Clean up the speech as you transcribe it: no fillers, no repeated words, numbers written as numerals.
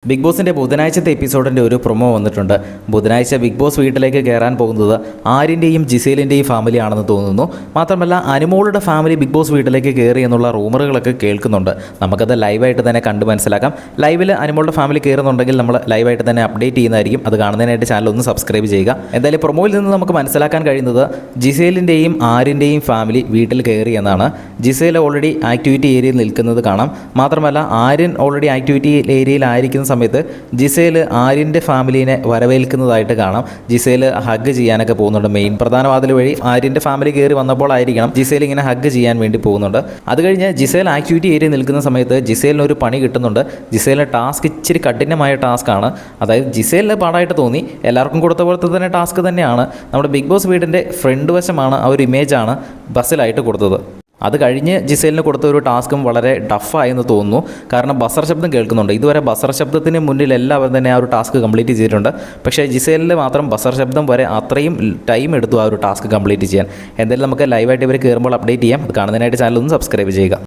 Big ബോസിൻ്റെ ബുധനാഴ്ചത്തെ എപ്പിസോഡിൻ്റെ ഒരു promo വന്നിട്ടുണ്ട്. ബുധനാഴ്ച ബിഗ് ബോസ് വീട്ടിലേക്ക് കയറാൻ പോകുന്നത് ആര്യൻ്റെയും ജിസേലിൻ്റെയും ഫാമിലി ആണെന്ന് തോന്നുന്നു. മാത്രമല്ല അനുമോളുടെ ഫാമിലി ബിഗ് ബോസ് വീട്ടിലേക്ക് കയറി എന്നുള്ള റൂമറുകളൊക്കെ കേൾക്കുന്നുണ്ട്. നമുക്കത് ലൈവായിട്ട് തന്നെ കണ്ട് മനസ്സിലാക്കാം. ലൈവിൽ അനുമോളുടെ ഫാമിലി കയറുന്നുണ്ടെങ്കിൽ നമ്മൾ ലൈവായിട്ട് തന്നെ അപ്ഡേറ്റ് ചെയ്യുന്നതായിരിക്കും. അത് കാണുന്നതിനായിട്ട് ചാനൽ ഒന്ന് സബ്സ്ക്രൈബ് ചെയ്യുക. എന്തായാലും പ്രൊമോയിൽ നിന്ന് നമുക്ക് മനസ്സിലാക്കാൻ കഴിയുന്നത് ജിസേലിൻ്റെയും ആര്യൻ്റെയും ഫാമിലി വീട്ടിൽ കയറി എന്നാണ്. ജിസേൽ ഓൾറെഡി ആക്ടിവിറ്റി ഏരിയയിൽ നിൽക്കുന്നത് കാണാം. മാത്രമല്ല ആര്യൻ ഓൾറെഡി ആക്ടിവിറ്റി ഏരിയയിലായിരിക്കുന്ന സമയത്ത് ജിസേൽ ആര്യൻ്റെ ഫാമിലിനെ വരവേൽക്കുന്നതായിട്ട് കാണാം. ജിസേൽ ഹഗ് ചെയ്യാനൊക്കെ പോകുന്നുണ്ട്. മെയിൻ പ്രധാന വാതിൽ വഴി ആര്യൻ്റെ ഫാമിലി കയറി വന്നപ്പോൾ ആയിരിക്കണം ജിസേൽ ഇങ്ങനെ ഹഗ് ചെയ്യാൻ വേണ്ടി പോകുന്നുണ്ട്. അത് കഴിഞ്ഞ് ജിസേൽ ആക്ടിവിറ്റി ഏരിയ നിൽക്കുന്ന സമയത്ത് ജിസേലിന് ഒരു പണി കിട്ടുന്നുണ്ട്. ജിസേലിൻ്റെ ടാസ്ക് ഇച്ചിരി കഠിനമായ ടാസ്ക്കാണ്. അതായത് ജിസേലിന് പാടായിട്ട് തോന്നി. എല്ലാവർക്കും കൊടുത്ത പോലത്തെ തന്നെ ടാസ്ക് തന്നെയാണ്. നമ്മുടെ ബിഗ് ബോസ് വീടിൻ്റെ ഫ്രണ്ട് വശമാണ് ആ ഒരു ഇമേജാണ് ബസ്സിലായിട്ട് കൊടുത്തത്. അത് കഴിഞ്ഞ് ജിസേലിന് കൊടുത്ത ഒരു ടാസ്കും വളരെ ടഫായെന്ന് തോന്നുന്നു. കാരണം ബസർ ശബ്ദം കേൾക്കുന്നുണ്ട്. ഇതുവരെ ബസർ ശബ്ദത്തിന് മുന്നിൽ എല്ലാവരും തന്നെ ആ ഒരു ടാസ്ക് കംപ്ലീറ്റ് ചെയ്തിട്ടുണ്ട്. പക്ഷേ ജിസേലിൽ മാത്രം ബസർ ശബ്ദം വരെ അത്രയും ടൈം എടുത്തു ആ ഒരു ടാസ്ക് കംപ്ലീറ്റ് ചെയ്യാൻ. എന്തായാലും നമുക്ക് ലൈവായിട്ട് ഇവർ കയറുമ്പോൾ അപ്ഡേറ്റ് ചെയ്യാം. അത് കാണുന്നതിനായിട്ട് ചാനൽ ഒന്ന് സബ്സ്ക്രൈബ് ചെയ്യുക.